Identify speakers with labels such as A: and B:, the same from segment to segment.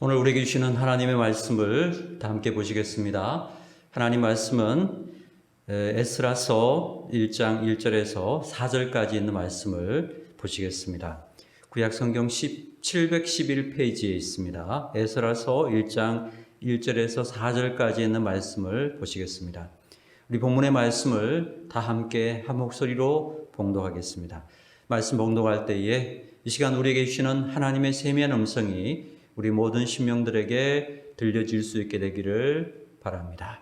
A: 오늘 우리에게 주시는 하나님의 말씀을 다 함께 보시겠습니다. 하나님 말씀은 에스라서 1장 1절에서 4절까지 있는 말씀을 보시겠습니다. 구약 성경 711페이지에 있습니다. 에스라서 1장 1절에서 4절까지 있는 말씀을 보시겠습니다. 우리 본문의 말씀을 다 함께 한 목소리로 봉독하겠습니다. 말씀 봉독할 때에 이 시간 우리에게 주시는 하나님의 세미한 음성이 우리 모든 신명들에게 들려질 수 있게 되기를 바랍니다.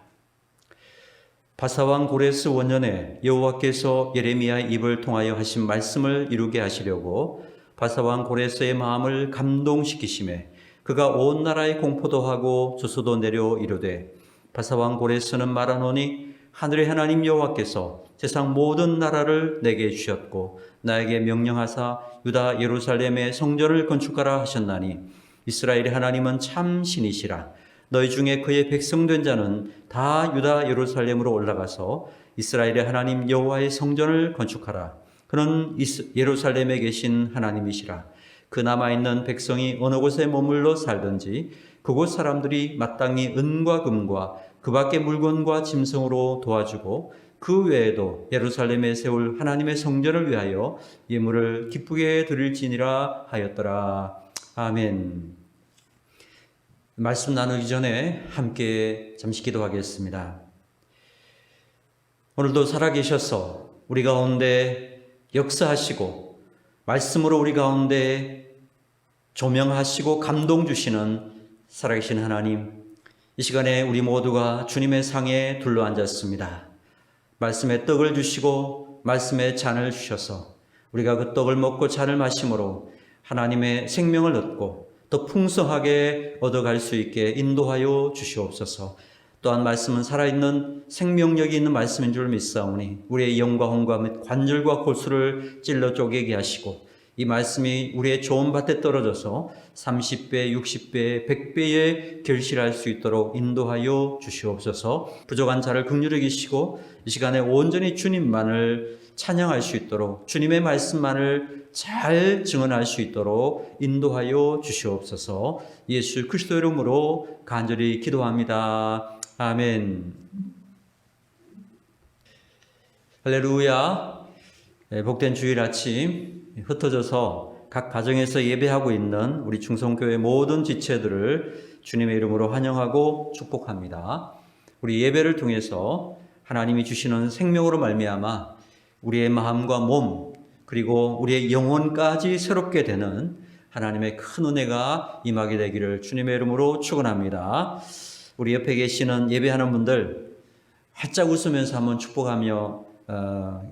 A: 바사왕 고레스 원년에 여호와께서 예레미야의 입을 통하여 하신 말씀을 이루게 하시려고 바사왕 고레스의 마음을 감동시키심에 그가 온 나라에 공포도 하고 주소도 내려 이르되 바사왕 고레스는 말하노니 하늘의 하나님 여호와께서 세상 모든 나라를 내게 주셨고 나에게 명령하사 유다 예루살렘의 성전을 건축하라 하셨나니 이스라엘의 하나님은 참 신이시라. 너희 중에 그의 백성된 자는 다 유다 예루살렘으로 올라가서 이스라엘의 하나님 여호와의 성전을 건축하라. 그는 예루살렘에 계신 하나님이시라. 그 남아있는 백성이 어느 곳에 머물러 살든지 그곳 사람들이 마땅히 은과 금과 그 밖의 물건과 짐승으로 도와주고 그 외에도 예루살렘에 세울 하나님의 성전을 위하여 예물을 기쁘게 드릴지니라 하였더라. 아멘. 말씀 나누기 전에 함께 잠시 기도하겠습니다. 오늘도 살아계셔서 우리 가운데 역사하시고 말씀으로 우리 가운데 조명하시고 감동 주시는 살아계신 하나님, 이 시간에 우리 모두가 주님의 상에 둘러앉았습니다. 말씀의 떡을 주시고 말씀의 잔을 주셔서 우리가 그 떡을 먹고 잔을 마심으로 하나님의 생명을 얻고 더 풍성하게 얻어갈 수 있게 인도하여 주시옵소서. 또한 말씀은 살아있는 생명력이 있는 말씀인 줄 믿사오니 우리의 영과 혼과 및 관절과 골수를 찔러 쪼개게 하시고 이 말씀이 우리의 좋은 밭에 떨어져서 30배, 60배, 100배에 결실할 수 있도록 인도하여 주시옵소서. 부족한 자를 긍휼히 여기시고 이 시간에 온전히 주님만을 찬양할 수 있도록 주님의 말씀만을 잘 증언할 수 있도록 인도하여 주시옵소서. 예수 그리스도 이름으로 간절히 기도합니다. 아멘. 할렐루야. 복된 주일 아침 흩어져서 각 가정에서 예배하고 있는 우리 충성교회 모든 지체들을 주님의 이름으로 환영하고 축복합니다. 우리 예배를 통해서 하나님이 주시는 생명으로 말미암아 우리의 마음과 몸 그리고 우리의 영혼까지 새롭게 되는 하나님의 큰 은혜가 임하게 되기를 주님의 이름으로 축원합니다. 우리 옆에 계시는 예배하는 분들 활짝 웃으면서 한번 축복하며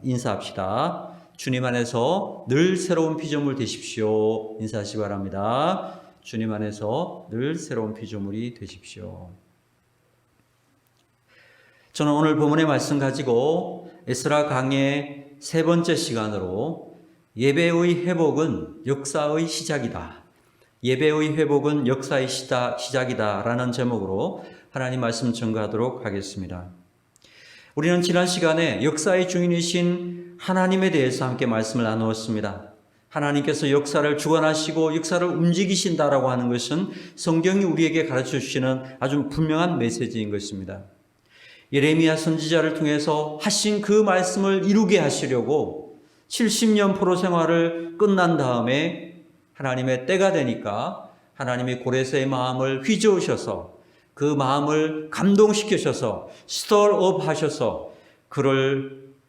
A: 인사합시다. 주님 안에서 늘 새로운 피조물 되십시오. 인사하시 바랍니다. 주님 안에서 늘 새로운 피조물이 되십시오. 저는 오늘 본문의 말씀 가지고 에스라 강의 세 번째 시간으로 예배의 회복은 역사의 시작이다. 예배의 회복은 역사의 시작이다 라는 제목으로 하나님 말씀 전가하도록 하겠습니다. 우리는 지난 시간에 역사의 주인이신 하나님에 대해서 함께 말씀을 나누었습니다. 하나님께서 역사를 주관하시고 역사를 움직이신다라고 하는 것은 성경이 우리에게 가르쳐 주시는 아주 분명한 메시지인 것입니다. 예레미야 선지자를 통해서 하신 그 말씀을 이루게 하시려고 70년 포로 생활을 끝난 다음에 하나님의 때가 되니까 하나님이 고레스의 마음을 휘저으셔서 그 마음을 감동시키셔서 스토어업 하셔서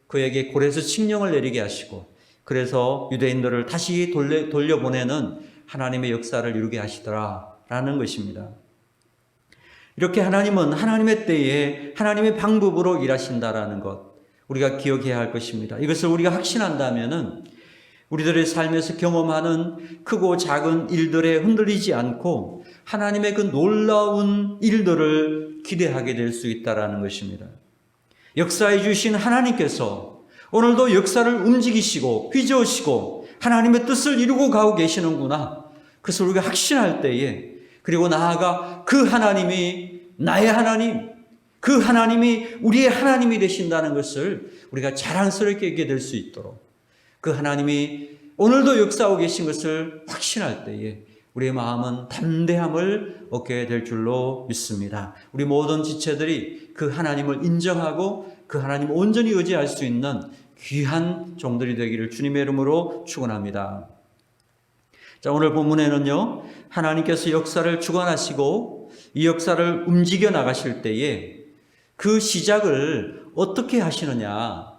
A: 그에게 고레스 칙령을 내리게 하시고 그래서 유대인들을 다시 돌려보내는 하나님의 역사를 이루게 하시더라라는 것입니다. 이렇게 하나님은 하나님의 때에 하나님의 방법으로 일하신다라는 것 우리가 기억해야 할 것입니다. 이것을 우리가 확신한다면은 우리들의 삶에서 경험하는 크고 작은 일들에 흔들리지 않고 하나님의 그 놀라운 일들을 기대하게 될 수 있다라는 것입니다. 역사해 주신 하나님께서 오늘도 역사를 움직이시고 휘저으시고 하나님의 뜻을 이루고 가고 계시는구나. 그것을 우리가 확신할 때에 그리고 나아가 그 하나님이 나의 하나님, 그 하나님이 우리의 하나님이 되신다는 것을 우리가 자랑스럽게 얘기해 될 수 있도록 그 하나님이 오늘도 역사하고 계신 것을 확신할 때에 우리의 마음은 담대함을 얻게 될 줄로 믿습니다. 우리 모든 지체들이 그 하나님을 인정하고 그 하나님을 온전히 의지할 수 있는 귀한 종들이 되기를 주님의 이름으로 축원합니다. 자, 오늘 본문에는요, 하나님께서 역사를 주관하시고 이 역사를 움직여 나가실 때에 그 시작을 어떻게 하시느냐,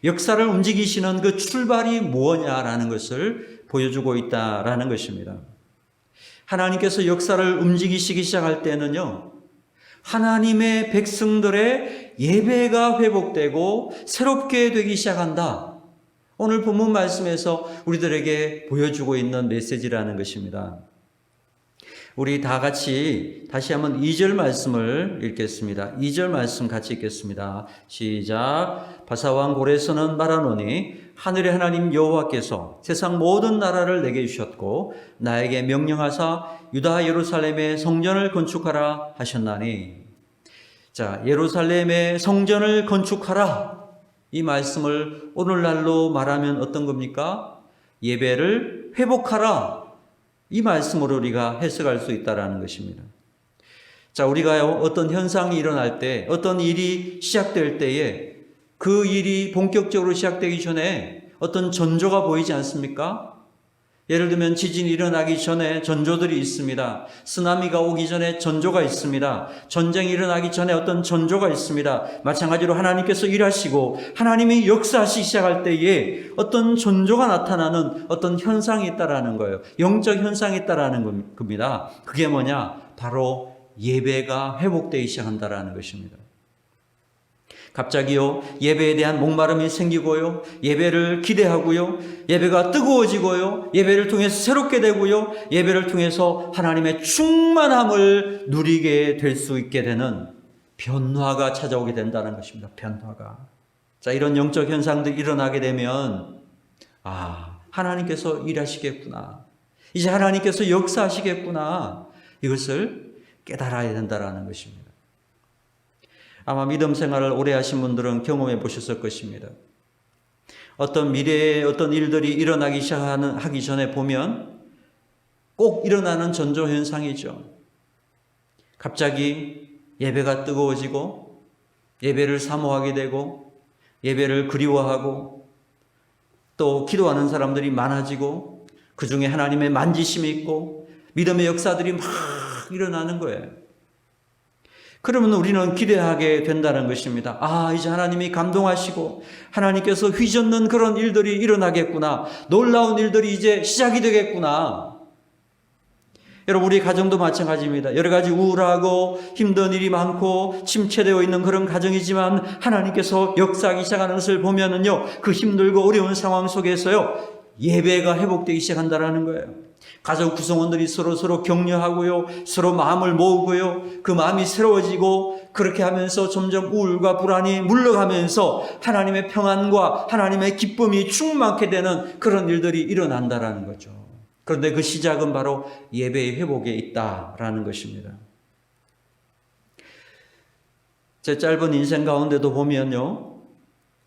A: 역사를 움직이시는 그 출발이 무엇냐라는 것을 보여주고 있다라는 것입니다. 하나님께서 역사를 움직이시기 시작할 때는요, 하나님의 백성들의 예배가 회복되고 새롭게 되기 시작한다. 오늘 본문 말씀에서 우리들에게 보여주고 있는 메시지라는 것입니다. 우리 다 같이 다시 한번 2절 말씀을 읽겠습니다. 2절 말씀 같이 읽겠습니다. 시작. 바사왕 고레서는 말하노니 하늘의 하나님 여호와께서 세상 모든 나라를 내게 주셨고 나에게 명령하사 유다 예루살렘에 성전을 건축하라 하셨나니. 자, 예루살렘에 성전을 건축하라. 이 말씀을 오늘날로 말하면 어떤 겁니까? 예배를 회복하라. 이 말씀으로 우리가 해석할 수 있다는 것입니다. 자, 우리가 어떤 현상이 일어날 때, 어떤 일이 시작될 때에 그 일이 본격적으로 시작되기 전에 어떤 전조가 보이지 않습니까? 예를 들면 지진이 일어나기 전에 전조들이 있습니다. 쓰나미가 오기 전에 전조가 있습니다. 전쟁이 일어나기 전에 어떤 전조가 있습니다. 마찬가지로 하나님께서 일하시고 하나님이 역사하시기 시작할 때에 어떤 전조가 나타나는 어떤 현상이 있다라는 거예요. 영적 현상이 있다라는 겁니다. 그게 뭐냐? 바로 예배가 회복되기 시작한다라는 것입니다. 갑자기요, 예배에 대한 목마름이 생기고요, 예배를 기대하고요, 예배가 뜨거워지고요, 예배를 통해서 새롭게 되고요, 예배를 통해서 하나님의 충만함을 누리게 될 수 있게 되는 변화가 찾아오게 된다는 것입니다. 변화가. 자, 이런 영적 현상들이 일어나게 되면 하나님께서 일하시겠구나, 이제 하나님께서 역사하시겠구나, 이것을 깨달아야 된다는 것입니다. 아마 믿음 생활을 오래 하신 분들은 경험해 보셨을 것입니다. 어떤 미래에 어떤 일들이 일어나기 하기 전에 보면 꼭 일어나는 전조 현상이죠. 갑자기 예배가 뜨거워지고 예배를 사모하게 되고 예배를 그리워하고 또 기도하는 사람들이 많아지고 그 중에 하나님의 만지심이 있고 믿음의 역사들이 막 일어나는 거예요. 그러면 우리는 기대하게 된다는 것입니다. 이제 하나님이 감동하시고 하나님께서 휘젓는 그런 일들이 일어나겠구나. 놀라운 일들이 이제 시작이 되겠구나. 여러분, 우리 가정도 마찬가지입니다. 여러 가지 우울하고 힘든 일이 많고 침체되어 있는 그런 가정이지만 하나님께서 역사하기 시작하는 것을 보면은요, 그 힘들고 어려운 상황 속에서요, 예배가 회복되기 시작한다는 거예요. 가족 구성원들이 서로 격려하고요, 서로 마음을 모으고요, 그 마음이 새로워지고 그렇게 하면서 점점 우울과 불안이 물러가면서 하나님의 평안과 하나님의 기쁨이 충만케 되는 그런 일들이 일어난다라는 거죠. 그런데 그 시작은 바로 예배의 회복에 있다라는 것입니다. 제 짧은 인생 가운데도 보면요,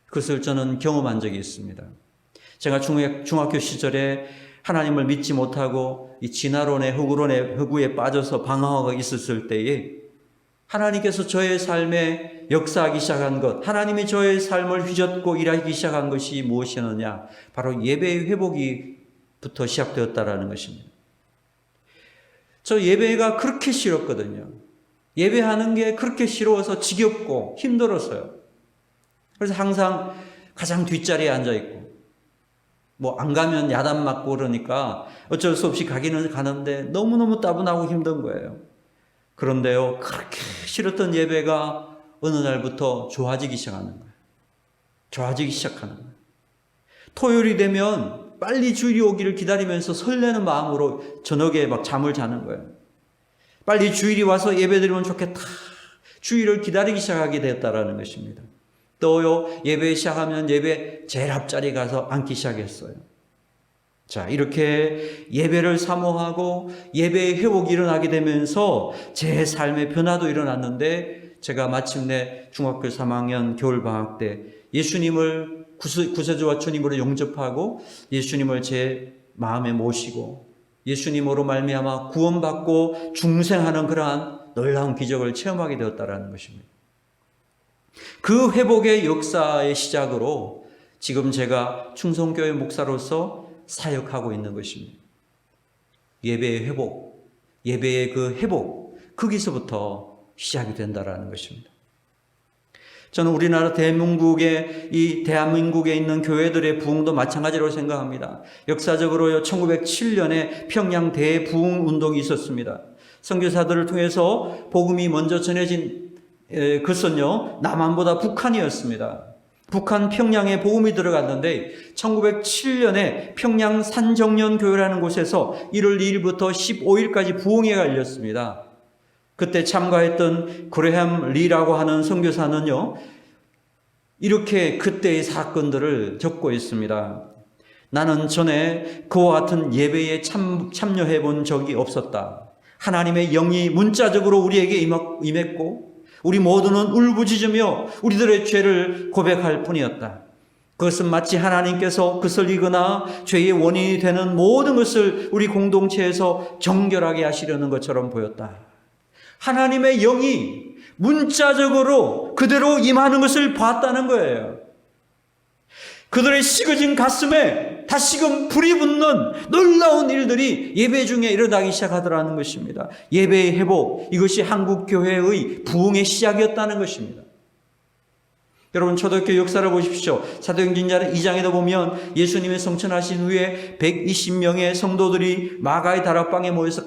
A: 그것을 저는 경험한 적이 있습니다. 제가 중학교 시절에 하나님을 믿지 못하고 이 진화론의 흑우에 빠져서 방황하고 있었을 때에 하나님께서 저의 삶에 역사하기 시작한 것, 하나님이 저의 삶을 휘젓고 일하기 시작한 것이 무엇이었느냐? 바로 예배의 회복이부터 시작되었다라는 것입니다. 저 예배가 그렇게 싫었거든요. 예배하는 게 그렇게 싫어서 지겹고 힘들었어요. 그래서 항상 가장 뒷자리에 앉아있고 안 가면 야단 맞고 그러니까 어쩔 수 없이 가기는 가는데 너무너무 따분하고 힘든 거예요. 그런데요, 그렇게 싫었던 예배가 어느 날부터 좋아지기 시작하는 거예요. 좋아지기 시작하는 거예요. 토요일이 되면 빨리 주일이 오기를 기다리면서 설레는 마음으로 저녁에 막 잠을 자는 거예요. 빨리 주일이 와서 예배드리면 좋겠다. 주일을 기다리기 시작하게 되었다라는 것입니다. 또요, 예배 시작하면 예배 제일 앞자리 가서 앉기 시작했어요. 자, 이렇게 예배를 사모하고 예배의 회복이 일어나게 되면서 제 삶의 변화도 일어났는데, 제가 마침내 중학교 3학년 겨울방학 때 예수님을 구세주와 주님으로 영접하고 예수님을 제 마음에 모시고 예수님으로 말미암아 구원받고 중생하는 그러한 놀라운 기적을 체험하게 되었다라는 것입니다. 그 회복의 역사의 시작으로 지금 제가 충성교회 목사로서 사역하고 있는 것입니다. 예배의 회복, 예배의 그 회복, 거기서부터 시작이 된다라는 것입니다. 저는 우리나라 대한민국에 있는 교회들의 부흥도 마찬가지로 생각합니다. 역사적으로요, 1907년에 평양 대부흥 운동이 있었습니다. 선교사들을 통해서 복음이 먼저 전해진 것은요, 남한보다 북한이었습니다. 북한 평양에 복음이 들어갔는데 1907년에 평양 산정년교회라는 곳에서 1월 2일부터 15일까지 부흥회가 열렸습니다. 그때 참가했던 그레햄 리라고 하는 선교사는요, 이렇게 그때의 사건들을 적고 있습니다. 나는 전에 그와 같은 예배에 참여해 본 적이 없었다. 하나님의 영이 문자적으로 우리에게 임했고 우리 모두는 울부짖으며 우리들의 죄를 고백할 뿐이었다. 그것은 마치 하나님께서 거슬리거나 죄의 원인이 되는 모든 것을 우리 공동체에서 정결하게 하시려는 것처럼 보였다. 하나님의 영이 문자적으로 그대로 임하는 것을 봤다는 거예요. 그들의 식어진 가슴에 다시금 불이 붙는 놀라운 일들이 예배 중에 일어나기 시작하더라는 것입니다. 예배의 회복, 이것이 한국교회의 부흥의 시작이었다는 것입니다. 여러분, 초대교회 역사를 보십시오. 사도행전 2장에도 보면 예수님의 성천하신 후에 120명의 성도들이 마가의 다락방에 모여서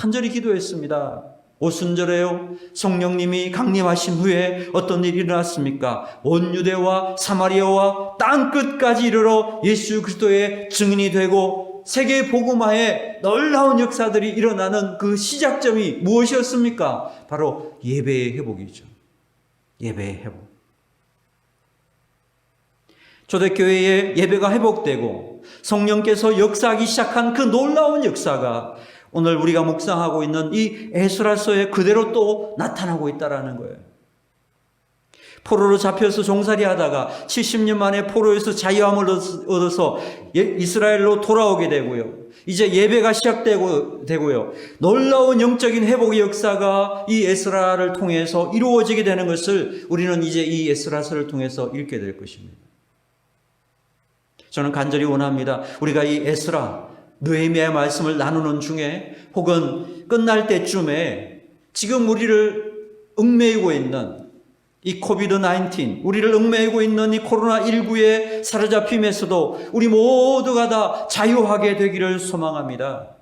A: 간절히 기도했습니다. 오순절에요, 성령님이 강림하신 후에 어떤 일이 일어났습니까? 온 유대와 사마리아와 땅끝까지 이르러 예수 그리스도의 증인이 되고 세계 복음화에 놀라운 역사들이 일어나는 그 시작점이 무엇이었습니까? 바로 예배의 회복이죠. 예배의 회복. 초대교회의 예배가 회복되고 성령께서 역사하기 시작한 그 놀라운 역사가 오늘 우리가 묵상하고 있는 이 에스라서에 그대로 또 나타나고 있다는 거예요. 포로로 잡혀서 종살이 하다가 70년 만에 포로에서 자유함을 얻어서 이스라엘로 돌아오게 되고요. 이제 예배가 시작되고요. 놀라운 영적인 회복의 역사가 이 에스라를 통해서 이루어지게 되는 것을 우리는 이제 이 에스라서를 통해서 읽게 될 것입니다. 저는 간절히 원합니다. 우리가 이 에스라, 느헤미야의 말씀을 나누는 중에 혹은 끝날 때쯤에 지금 우리를 얽매이고 있는 이 코비드-19, 우리를 얽매이고 있는 이 코로나19의 사로잡힘에서도 우리 모두가 다 자유하게 되기를 소망합니다.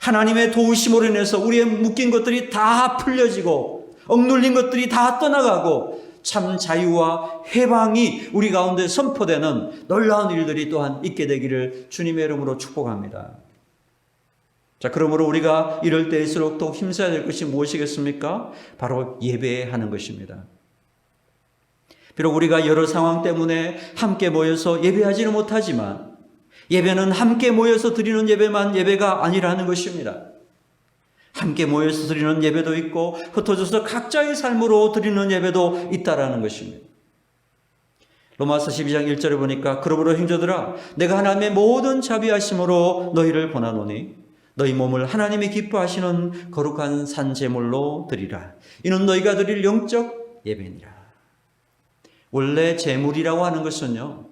A: 하나님의 도우심으로 인해서 우리의 묶인 것들이 다 풀려지고 억눌린 것들이 다 떠나가고 참 자유와 해방이 우리 가운데 선포되는 놀라운 일들이 또한 있게 되기를 주님의 이름으로 축복합니다. 자, 그러므로 우리가 이럴 때일수록 더 힘써야 될 것이 무엇이겠습니까? 바로 예배하는 것입니다. 비록 우리가 여러 상황 때문에 함께 모여서 예배하지는 못하지만 예배는 함께 모여서 드리는 예배만 예배가 아니라는 것입니다. 함께 모여서 드리는 예배도 있고 흩어져서 각자의 삶으로 드리는 예배도 있다라는 것입니다. 로마서 12장 1절에 보니까 그러므로 형제들아 내가 하나님의 모든 자비하심으로 너희를 권하노니 너희 몸을 하나님이 기뻐하시는 거룩한 산제물로 드리라. 이는 너희가 드릴 영적 예배니라. 원래 제물이라고 하는 것은요,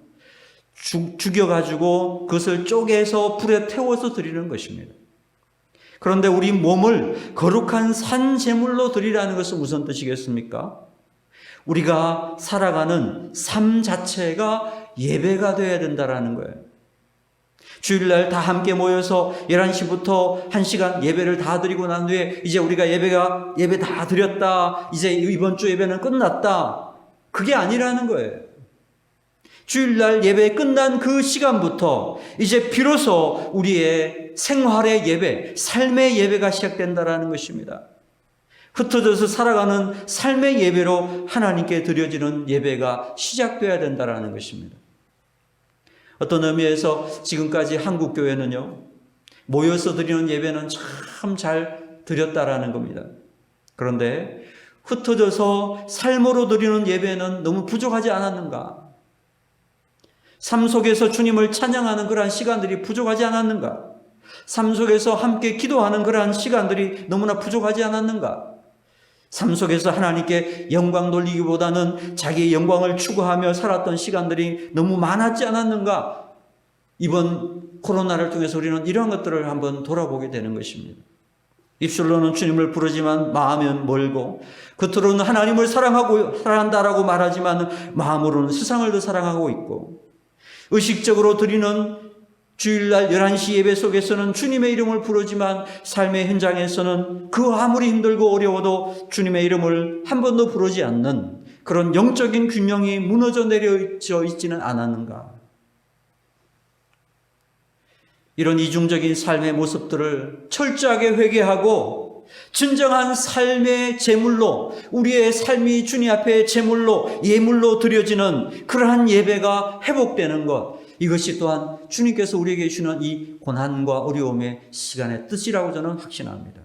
A: 죽여가지고 그것을 쪼개서 불에 태워서 드리는 것입니다. 그런데 우리 몸을 거룩한 산제물로 드리라는 것은 무슨 뜻이겠습니까? 우리가 살아가는 삶 자체가 예배가 되어야 된다는 거예요. 주일날 다 함께 모여서 11시부터 1시간 예배를 다 드리고 난 후에 이제 우리가 예배 다 드렸다, 이제 이번 주 예배는 끝났다, 그게 아니라는 거예요. 주일날 예배 끝난 그 시간부터 이제 비로소 우리의 생활의 예배, 삶의 예배가 시작된다는 것입니다. 흩어져서 살아가는 삶의 예배로 하나님께 드려지는 예배가 시작돼야 된다는 것입니다. 어떤 의미에서 지금까지 한국교회는요, 모여서 드리는 예배는 참 잘 드렸다라는 겁니다. 그런데 흩어져서 삶으로 드리는 예배는 너무 부족하지 않았는가? 삶 속에서 주님을 찬양하는 그러한 시간들이 부족하지 않았는가? 삶 속에서 함께 기도하는 그러한 시간들이 너무나 부족하지 않았는가? 삶 속에서 하나님께 영광 돌리기보다는 자기의 영광을 추구하며 살았던 시간들이 너무 많았지 않았는가? 이번 코로나를 통해서 우리는 이러한 것들을 한번 돌아보게 되는 것입니다. 입술로는 주님을 부르지만 마음은 멀고, 겉으로는 하나님을 사랑한다라고 말하지만 마음으로는 세상을 더 사랑하고 있고, 의식적으로 드리는 주일날 11시 예배 속에서는 주님의 이름을 부르지만 삶의 현장에서는 그 아무리 힘들고 어려워도 주님의 이름을 한 번도 부르지 않는 그런 영적인 균형이 무너져 내려져 있지는 않았는가? 이런 이중적인 삶의 모습들을 철저하게 회개하고 진정한 삶의 제물로, 우리의 삶이 주님 앞에 제물로, 예물로 드려지는 그러한 예배가 회복되는 것, 이것이 또한 주님께서 우리에게 주는 이 고난과 어려움의 시간의 뜻이라고 저는 확신합니다.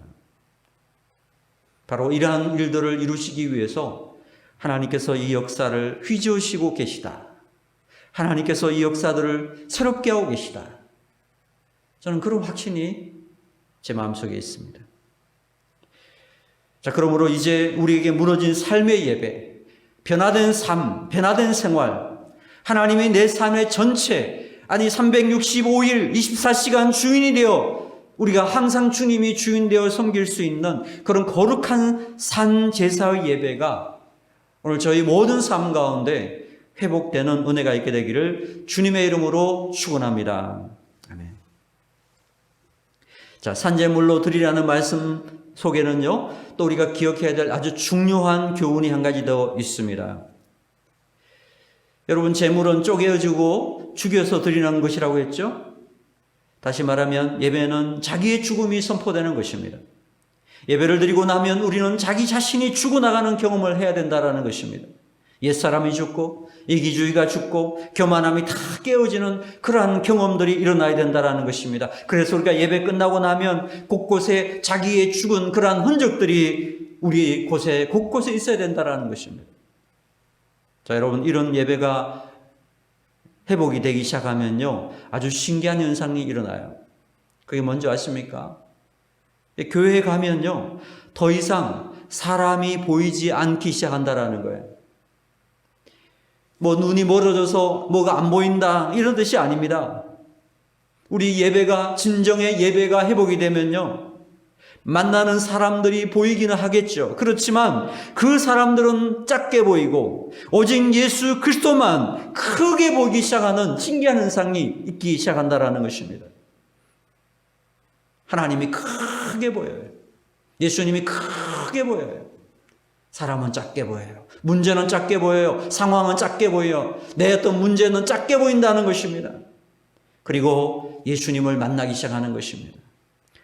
A: 바로 이러한 일들을 이루시기 위해서 하나님께서 이 역사를 휘저으시고 계시다. 하나님께서 이 역사들을 새롭게 하고 계시다. 저는 그런 확신이 제 마음속에 있습니다. 자, 그러므로 이제 우리에게 무너진 삶의 예배, 변화된 삶, 변화된 생활, 하나님이 내 삶의 전체, 아니 365일 24시간 주인이 되어 우리가 항상 주님이 주인 되어 섬길 수 있는 그런 거룩한 산 제사의 예배가 오늘 저희 모든 삶 가운데 회복되는 은혜가 있게 되기를 주님의 이름으로 축원합니다. 아멘. 자, 산제물로 드리라는 말씀 속에는요, 또 우리가 기억해야 될 아주 중요한 교훈이 한 가지 더 있습니다. 여러분, 제물은 쪼개어주고 죽여서 드리는 것이라고 했죠? 다시 말하면 예배는 자기의 죽음이 선포되는 것입니다. 예배를 드리고 나면 우리는 자기 자신이 죽어나가는 경험을 해야 된다는 것입니다. 옛사람이 죽고 이기주의가 죽고 교만함이 다 깨어지는 그러한 경험들이 일어나야 된다는 것입니다. 그래서 우리가 예배 끝나고 나면 곳곳에 자기의 죽은 그러한 흔적들이 우리 곳곳에 있어야 된다는 것입니다. 자, 여러분, 이런 예배가 회복이 되기 시작하면요, 아주 신기한 현상이 일어나요. 그게 뭔지 아십니까? 교회에 가면요, 더 이상 사람이 보이지 않기 시작한다라는 거예요. 뭐 눈이 멀어져서 뭐가 안 보인다 이런 뜻이 아닙니다. 우리 예배가, 진정의 예배가 회복이 되면요, 만나는 사람들이 보이기는 하겠죠. 그렇지만 그 사람들은 작게 보이고 오직 예수 그리스도만 크게 보이기 시작하는 신기한 현상이 있기 시작한다라는 것입니다. 하나님이 크게 보여요. 예수님이 크게 보여요. 사람은 작게 보여요. 문제는 작게 보여요. 상황은 작게 보여요. 내 어떤 문제는 작게 보인다는 것입니다. 그리고 예수님을 만나기 시작하는 것입니다.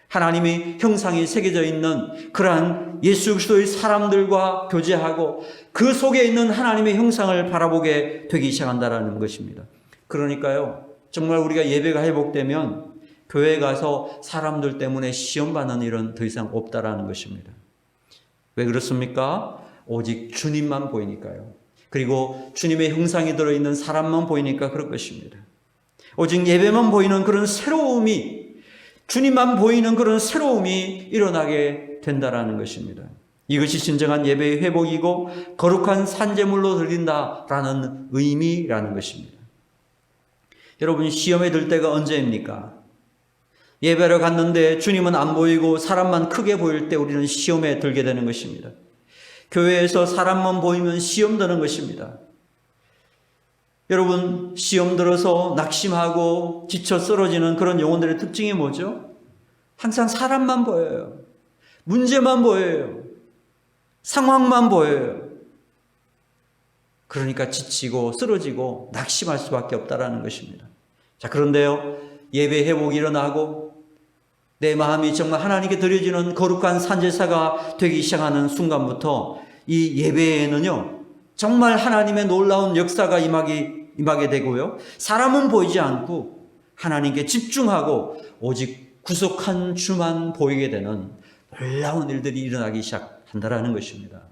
A: 하나님의 형상이 새겨져 있는 그러한 예수 그리스도의 사람들과 교제하고 그 속에 있는 하나님의 형상을 바라보게 되기 시작한다는 것입니다. 그러니까요, 정말 우리가 예배가 회복되면 교회에 가서 사람들 때문에 시험받는 일은 더 이상 없다라는 것입니다. 왜 그렇습니까? 오직 주님만 보이니까요. 그리고 주님의 형상이 들어있는 사람만 보이니까 그럴 것입니다. 오직 예배만 보이는 그런 새로움이, 주님만 보이는 그런 새로움이 일어나게 된다라는 것입니다. 이것이 진정한 예배의 회복이고 거룩한 산제물로 드린다라는 의미라는 것입니다. 여러분, 시험에 들 때가 언제입니까? 예배를 갔는데 주님은 안 보이고 사람만 크게 보일 때 우리는 시험에 들게 되는 것입니다. 교회에서 사람만 보이면 시험 드는 것입니다. 여러분, 시험 들어서 낙심하고 지쳐 쓰러지는 그런 영혼들의 특징이 뭐죠? 항상 사람만 보여요. 문제만 보여요. 상황만 보여요. 그러니까 지치고 쓰러지고 낙심할 수밖에 없다라는 것입니다. 자, 그런데요, 예배 회복이 일어나고 내 마음이 정말 하나님께 드려지는 거룩한 산제사가 되기 시작하는 순간부터 이 예배에는요, 정말 하나님의 놀라운 역사가 임하게 되고요, 사람은 보이지 않고 하나님께 집중하고 오직 구속한 주만 보이게 되는 놀라운 일들이 일어나기 시작한다라는 것입니다.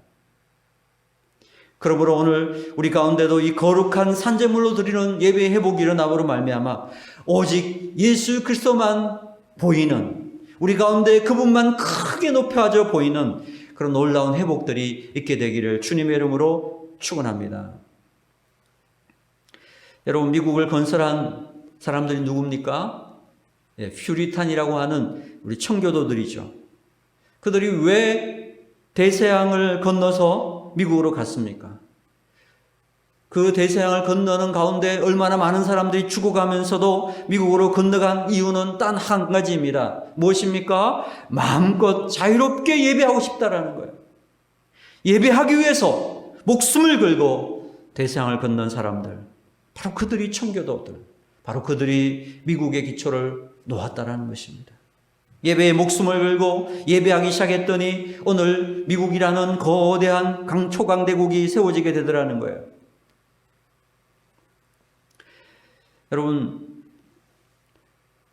A: 그러므로 오늘 우리 가운데도 이 거룩한 산제물로 드리는 예배의 회복이 일어남으로 말미암아 오직 예수 그리스도만 보이는, 우리 가운데 그분만 크게 높여져 보이는 그런 놀라운 회복들이 있게 되기를 주님의 이름으로 축원합니다. 여러분, 미국을 건설한 사람들이 누굽니까? 퓨리탄이라고 하는 우리 청교도들이죠. 그들이 왜 대서양을 건너서 미국으로 갔습니까? 그 대서양을 건너는 가운데 얼마나 많은 사람들이 죽어가면서도 미국으로 건너간 이유는 단 한 가지입니다. 무엇입니까? 마음껏 자유롭게 예배하고 싶다라는 거예요. 예배하기 위해서 목숨을 걸고 대서양을 건넌 사람들, 바로 그들이 청교도들, 바로 그들이 미국의 기초를 놓았다라는 것입니다. 예배에 목숨을 걸고 예배하기 시작했더니 오늘 미국이라는 거대한 초강대국이 세워지게 되더라는 거예요. 여러분,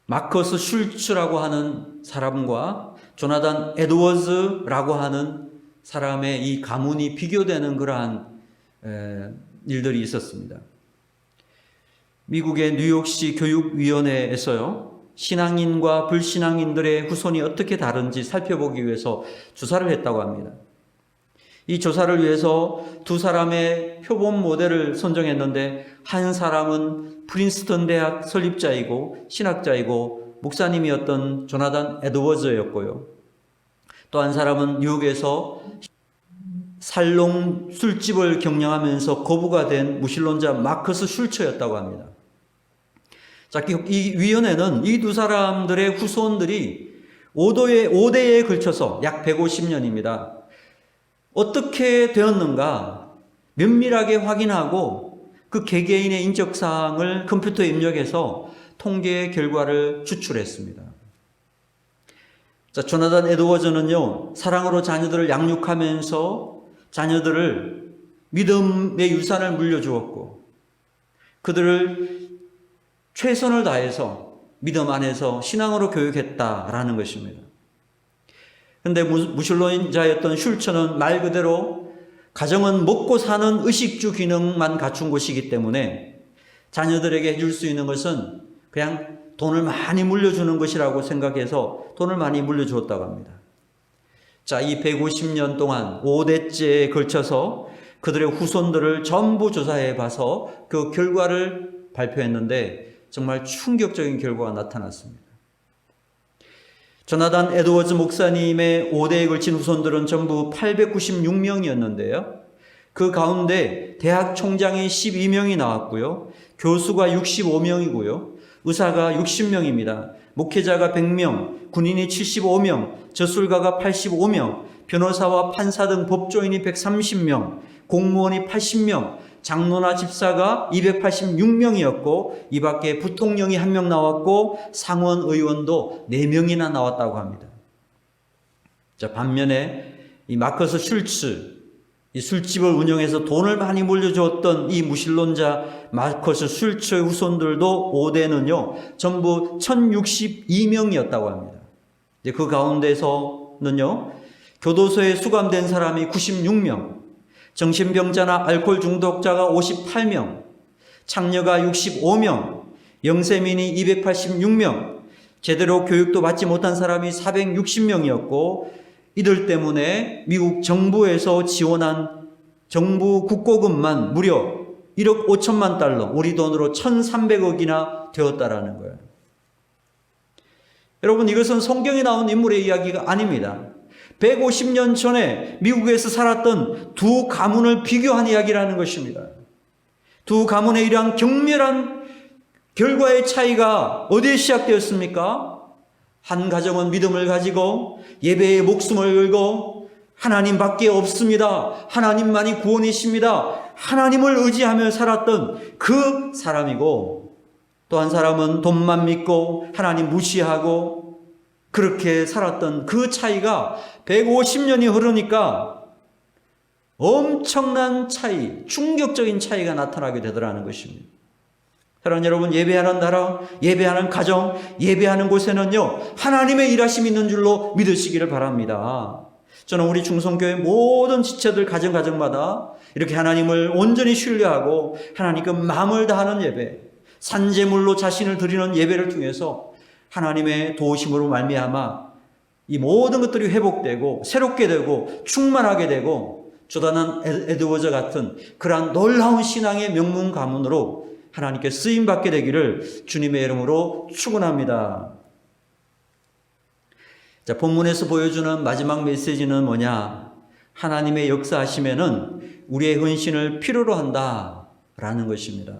A: 마커스 슐츠라고 하는 사람과 조나단 에드워즈라고 하는 사람의 이 가문이 비교되는 그러한 일들이 있었습니다. 미국의 뉴욕시 교육위원회에서요, 신앙인과 불신앙인들의 후손이 어떻게 다른지 살펴보기 위해서 조사를 했다고 합니다. 이 조사를 위해서 두 사람의 표본 모델을 선정했는데, 한 사람은 프린스턴 대학 설립자이고 신학자이고 목사님이었던 조나단 에드워즈였고요. 또 한 사람은 뉴욕에서 살롱 술집을 경영하면서 거부가 된 무신론자 마커스 슐처였다고 합니다. 자, 이 위원회는 이 두 사람들의 후손들이 5대에 걸쳐서 약 150년입니다. 어떻게 되었는가 면밀하게 확인하고 그 개개인의 인적사항을 컴퓨터에 입력해서 통계 결과를 추출했습니다. 자, 조나단 에드워즈는요, 사랑으로 자녀들을 양육하면서 자녀들을 믿음의 유산을 물려주었고, 그들을 최선을 다해서 믿음 안에서 신앙으로 교육했다라는 것입니다. 그런데 무신론자였던 슐처는 말 그대로 가정은 먹고 사는 의식주 기능만 갖춘 곳이기 때문에 자녀들에게 해줄 수 있는 것은 그냥 돈을 많이 물려주는 것이라고 생각해서 돈을 많이 물려주었다고 합니다. 자, 이 150년 동안 5대째에 걸쳐서 그들의 후손들을 전부 조사해 봐서 그 결과를 발표했는데 정말 충격적인 결과가 나타났습니다. 조나단 에드워즈 목사님의 5대에 걸친 후손들은 전부 896명이었는데요. 그 가운데 대학 총장이 12명이 나왔고요. 교수가 65명이고요. 의사가 60명입니다. 목회자가 100명, 군인이 75명, 저술가가 85명, 변호사와 판사 등 법조인이 130명, 공무원이 80명, 장로나 집사가 286명이었고 이 밖에 부통령이 1명 나왔고 상원 의원도 4명이나 나왔다고 합니다. 자, 반면에 이 마커스 슐츠, 이 술집을 운영해서 돈을 많이 물려줬던 이 무신론자 마커스 슐츠의 후손들도 5대는요 전부 1062명이었다고 합니다. 이제 그 가운데서는요 교도소에 수감된 사람이 96명, 정신병자나 알코올 중독자가 58명, 창녀가 65명, 영세민이 286명, 제대로 교육도 받지 못한 사람이 460명이었고 이들 때문에 미국 정부에서 지원한 정부 국고금만 무려 1억 5천만 달러, 우리 돈으로 1,300억이나 되었다라는 거예요. 여러분, 이것은 성경에 나온 인물의 이야기가 아닙니다. 150년 전에 미국에서 살았던 두 가문을 비교한 이야기라는 것입니다. 두 가문의 이러한 격렬한 결과의 차이가 어디에 시작되었습니까? 한 가정은 믿음을 가지고 예배에 목숨을 걸고 하나님밖에 없습니다. 하나님만이 구원이십니다. 하나님을 의지하며 살았던 그 사람이고, 또 한 사람은 돈만 믿고 하나님 무시하고 그렇게 살았던 그 차이가 150년이 흐르니까 엄청난 차이, 충격적인 차이가 나타나게 되더라는 것입니다. 사랑하는 여러분, 예배하는 나라, 예배하는 가정, 예배하는 곳에는요 하나님의 일하심이 있는 줄로 믿으시기를 바랍니다. 저는 우리 중성교회 모든 지체들 가정마다 이렇게 하나님을 온전히 신뢰하고 하나님께 마음을 다하는 예배, 산재물로 자신을 드리는 예배를 통해서 하나님의 도우심으로 말미암아 이 모든 것들이 회복되고 새롭게 되고 충만하게 되고 조나단 에드워즈 같은 그러한 놀라운 신앙의 명문 가문으로 하나님께 쓰임받게 되기를 주님의 이름으로 축원합니다. 자, 본문에서 보여주는 마지막 메시지는 뭐냐? 하나님의 역사하심에는 우리의 헌신을 필요로 한다라는 것입니다.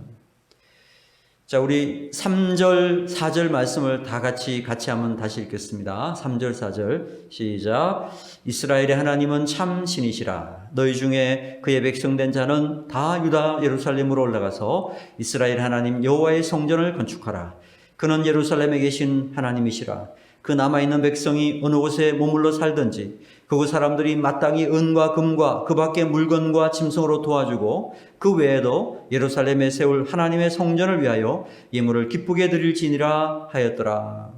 A: 자, 우리 3절, 4절 말씀을 다 같이 한번 다시 읽겠습니다. 3절, 4절 시작. 이스라엘의 하나님은 참 신이시라. 너희 중에 그의 백성된 자는 다 유다 예루살렘으로 올라가서 이스라엘 하나님 여호와의 성전을 건축하라. 그는 예루살렘에 계신 하나님이시라. 그 남아있는 백성이 어느 곳에 머물러 살든지 그곳 사람들이 마땅히 은과 금과 그 밖의 물건과 짐승으로 도와주고 그 외에도 예루살렘에 세울 하나님의 성전을 위하여 예물을 기쁘게 드릴지니라 하였더라.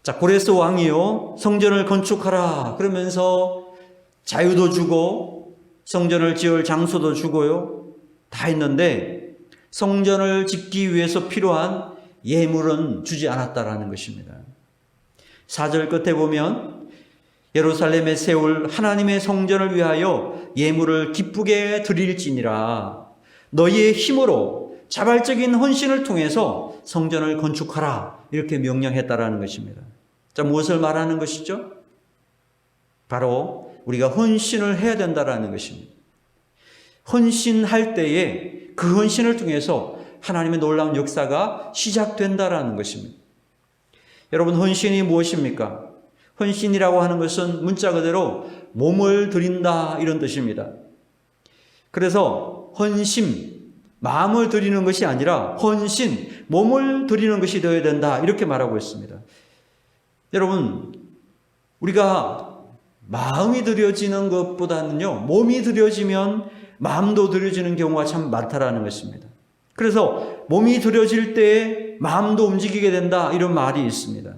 A: 자, 고레스 왕이요 성전을 건축하라 그러면서 자유도 주고 성전을 지을 장소도 주고요 다 했는데 성전을 짓기 위해서 필요한 예물은 주지 않았다라는 것입니다. 4절 끝에 보면 예루살렘에 세울 하나님의 성전을 위하여 예물을 기쁘게 드릴지니라. 너희의 힘으로 자발적인 헌신을 통해서 성전을 건축하라. 이렇게 명령했다라는 것입니다. 자, 무엇을 말하는 것이죠? 바로 우리가 헌신을 해야 된다라는 것입니다. 헌신할 때에 그 헌신을 통해서 하나님의 놀라운 역사가 시작된다라는 것입니다. 여러분, 헌신이 무엇입니까? 헌신이라고 하는 것은 문자 그대로 몸을 드린다 이런 뜻입니다. 그래서 헌신, 마음을 드리는 것이 아니라 헌신, 몸을 드리는 것이 되어야 된다 이렇게 말하고 있습니다. 여러분, 우리가 마음이 드려지는 것보다는요 몸이 드려지면 마음도 드려지는 경우가 참 많다라는 것입니다. 그래서 몸이 드려질 때 마음도 움직이게 된다 이런 말이 있습니다.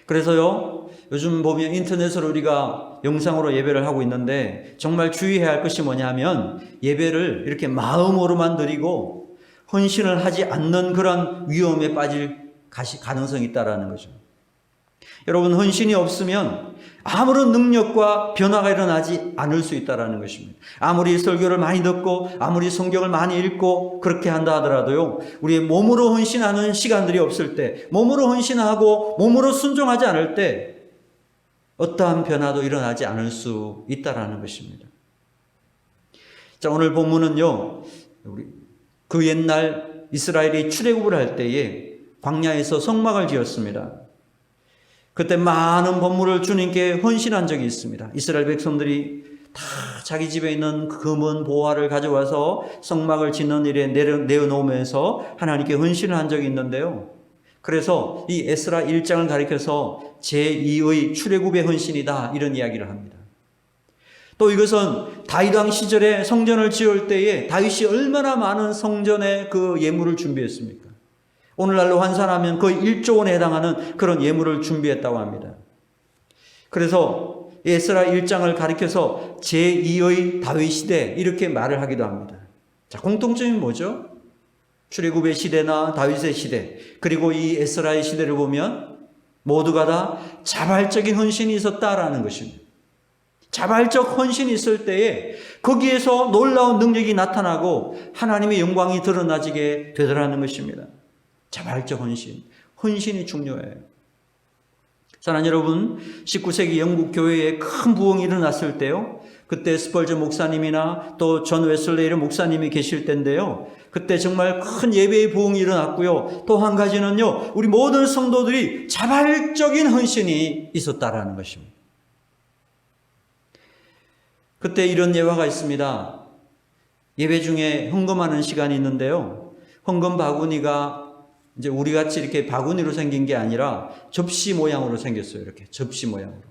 A: 그래서요 요즘 보면 인터넷으로 우리가 영상으로 예배를 하고 있는데 정말 주의해야 할 것이 뭐냐면 예배를 이렇게 마음으로만 드리고 헌신을 하지 않는 그런 위험에 빠질 가능성이 있다는 거죠. 여러분, 헌신이 없으면 아무런 능력과 변화가 일어나지 않을 수 있다는 것입니다. 아무리 설교를 많이 듣고 아무리 성경을 많이 읽고 그렇게 한다 하더라도요 우리의 몸으로 헌신하는 시간들이 없을 때, 몸으로 헌신하고 몸으로 순종하지 않을 때 어떠한 변화도 일어나지 않을 수 있다는 것입니다. 자, 오늘 본문은요 그 옛날 이스라엘이 출애굽을 할 때에 광야에서 성막을 지었습니다. 그때 많은 번물을 주님께 헌신한 적이 있습니다. 이스라엘 백성들이 다 자기 집에 있는 금은 보화를 가져와서 성막을 짓는 일에 내어놓으면서 하나님께 헌신을 한 적이 있는데요. 그래서 이 에스라 1장을 가리켜서 제2의 출애굽의 헌신이다 이런 이야기를 합니다. 또 이것은 다윗 왕 시절에 성전을 지을 때에 다윗이 얼마나 많은 성전의 그 예물을 준비했습니까? 오늘날로 환산하면 거의 1조 원에 해당하는 그런 예물을 준비했다고 합니다. 그래서 에스라 1장을 가리켜서 제2의 다윗 시대 이렇게 말을 하기도 합니다. 자, 공통점이 뭐죠? 출애굽의 시대나 다윗의 시대 그리고 이 에스라의 시대를 보면 모두가 다 자발적인 헌신이 있었다라는 것입니다. 자발적 헌신이 있을 때에 거기에서 놀라운 능력이 나타나고 하나님의 영광이 드러나지게 되더라는 것입니다. 자발적 헌신, 헌신이 중요해요. 사랑하는 여러분, 19세기 영국 교회에 큰 부흥이 일어났을 때요 그때 스펄전 목사님이나 또 존 웨슬레이 목사님이 계실 때인데요 그때 정말 큰 예배의 부흥이 일어났고요 또 한 가지는요 우리 모든 성도들이 자발적인 헌신이 있었다라는 것입니다. 그때 이런 예화가 있습니다. 예배 중에 헌금하는 시간이 있는데요 헌금 바구니가 이제 우리같이 이렇게 바구니로 생긴 게 아니라 접시 모양으로 생겼어요. 이렇게 접시 모양으로.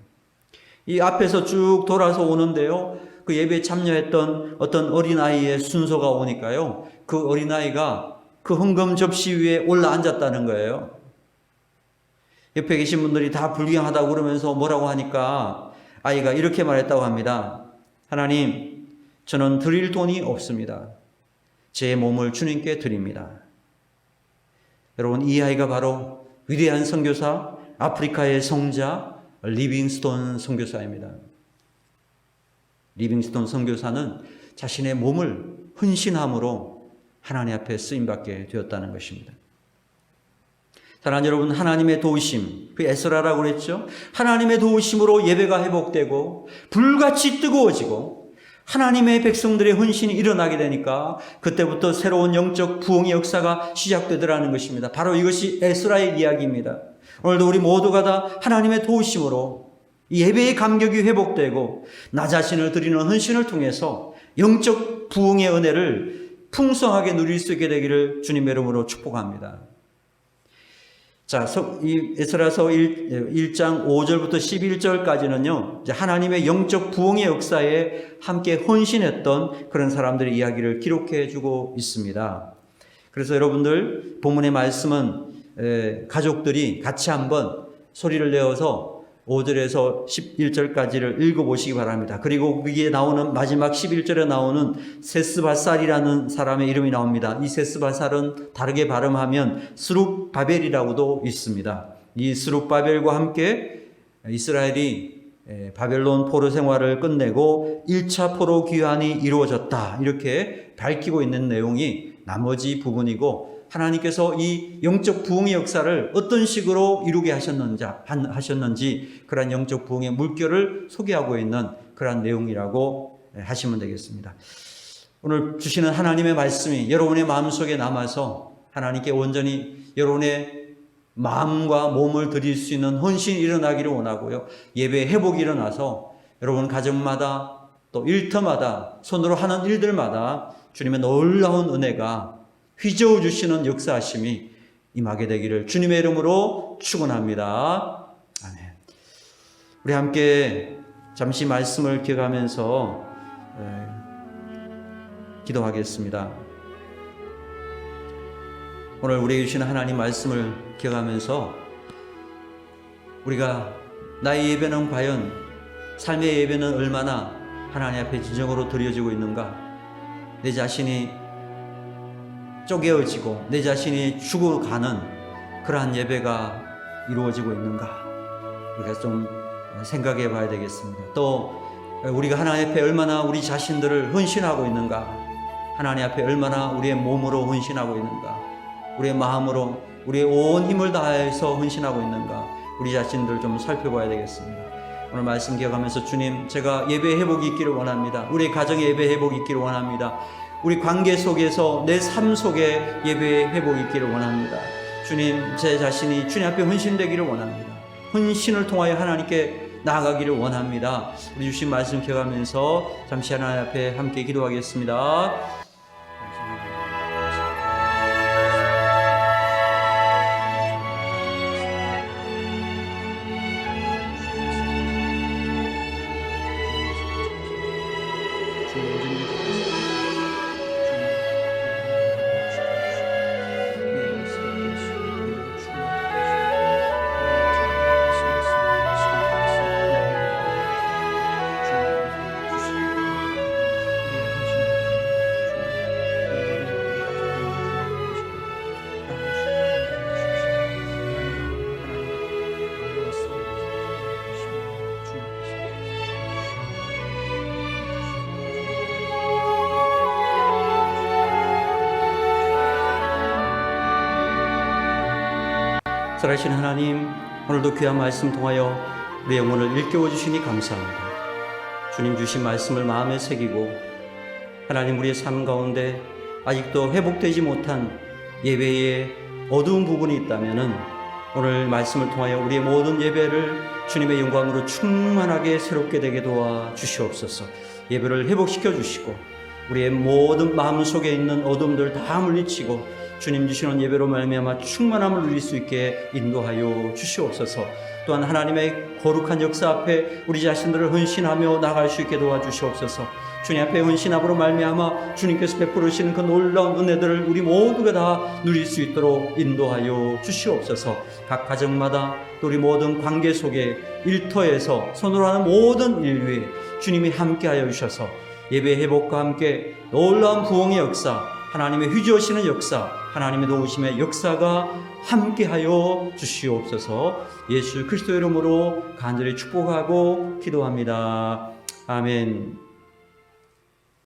A: 이 앞에서 쭉 돌아서 오는데요. 그 예배에 참여했던 어떤 어린아이의 순서가 오니까요. 그 어린아이가 그 헌금 접시 위에 올라 앉았다는 거예요. 옆에 계신 분들이 다 불경하다고 그러면서 뭐라고 하니까 아이가 이렇게 말했다고 합니다. 하나님, 저는 드릴 돈이 없습니다. 제 몸을 주님께 드립니다. 여러분, 이 아이가 바로 위대한 선교사, 아프리카의 성자 리빙스톤 선교사입니다. 리빙스톤 선교사는 자신의 몸을 헌신함으로 하나님 앞에 쓰임받게 되었다는 것입니다. 사랑하는 여러분, 하나님의 도우심, 그 에스라라고 그랬죠? 하나님의 도우심으로 예배가 회복되고 불같이 뜨거워지고 하나님의 백성들의 헌신이 일어나게 되니까 그때부터 새로운 영적 부흥의 역사가 시작되더라는 것입니다. 바로 이것이 에스라의 이야기입니다. 오늘도 우리 모두가 다 하나님의 도우심으로 예배의 감격이 회복되고 나 자신을 드리는 헌신을 통해서 영적 부흥의 은혜를 풍성하게 누릴 수 있게 되기를 주님의 이름으로 축복합니다. 자, 이 에스라서 1장 5절부터 11절까지는요, 하나님의 영적 부흥의 역사에 함께 헌신했던 그런 사람들의 이야기를 기록해 주고 있습니다. 그래서 여러분들, 본문의 말씀은 가족들이 같이 한번 소리를 내어서 5절에서 11절까지를 읽어보시기 바랍니다. 그리고 거기에 나오는 마지막 11절에 나오는 세스바살이라는 사람의 이름이 나옵니다. 이 세스바살은 다르게 발음하면 스룹바벨이라고도 있습니다. 이 스룹바벨과 함께 이스라엘이 바벨론 포로 생활을 끝내고 1차 포로 귀환이 이루어졌다, 이렇게 밝히고 있는 내용이 나머지 부분이고, 하나님께서 이 영적 부흥의 역사를 어떤 식으로 이루게 하셨는지 그러한 영적 부흥의 물결을 소개하고 있는 그러한 내용이라고 하시면 되겠습니다. 오늘 주시는 하나님의 말씀이 여러분의 마음속에 남아서 하나님께 온전히 여러분의 마음과 몸을 드릴 수 있는 헌신이 일어나기를 원하고요, 예배 회복이 일어나서 여러분 가정마다 또 일터마다 손으로 하는 일들마다 주님의 놀라운 은혜가 휘저어 주시는 역사하심이 임하게 되기를 주님의 이름으로 축원합니다. 아멘. 우리 함께 잠시 말씀을 기억하면서 기도하겠습니다. 오늘 우리에게 주시는 하나님 말씀을 기억하면서 우리가 나의 예배는 과연, 삶의 예배는 얼마나 하나님 앞에 진정으로 드려지고 있는가, 내 자신이 쪼개어지고 내 자신이 죽어가는 그러한 예배가 이루어지고 있는가, 우리가 좀 생각해 봐야 되겠습니다. 또 우리가 하나님 앞에 얼마나 우리 자신들을 헌신하고 있는가, 하나님 앞에 얼마나 우리의 몸으로 헌신하고 있는가, 우리의 마음으로 우리의 온 힘을 다해서 헌신하고 있는가, 우리 자신들을 좀 살펴봐야 되겠습니다. 오늘 말씀 기억하면서 주님, 제가 예배 회복이 있기를 원합니다. 우리 가정의 예배 회복이 있기를 원합니다. 우리 관계 속에서 내 삶 속에 예배의 회복이 있기를 원합니다. 주님, 제 자신이 주님 앞에 헌신되기를 원합니다. 헌신을 통하여 하나님께 나아가기를 원합니다. 우리 주신 말씀 기억하면서 잠시 하나님 앞에 함께 기도하겠습니다. 살아계신 하나님, 오늘도 귀한 말씀 통하여 우리 영혼을 일깨워 주시니 감사합니다. 주님 주신 말씀을 마음에 새기고 하나님, 우리의 삶 가운데 아직도 회복되지 못한 예배의 어두운 부분이 있다면 오늘 말씀을 통하여 우리의 모든 예배를 주님의 영광으로 충만하게 새롭게 되게 도와 주시옵소서. 예배를 회복시켜 주시고 우리의 모든 마음속에 있는 어둠들 다 물리치고 주님 주시는 예배로 말미암아 충만함을 누릴 수 있게 인도하여 주시옵소서. 또한 하나님의 거룩한 역사 앞에 우리 자신들을 헌신하며 나갈 수 있게 도와주시옵소서. 주님 앞에 헌신함으로 말미암아 주님께서 베풀으시는 그 놀라운 은혜들을 우리 모두가 다 누릴 수 있도록 인도하여 주시옵소서. 각 가정마다 또 우리 모든 관계 속에 일터에서 손으로 하는 모든 일 위에 주님이 함께하여 주셔서 예배 회복과 함께 놀라운 부흥의 역사, 하나님의 휘저으시는 역사, 하나님의 도우심의 역사가 함께하여 주시옵소서. 예수 그리스도 이름으로 간절히 축복하고 기도합니다. 아멘.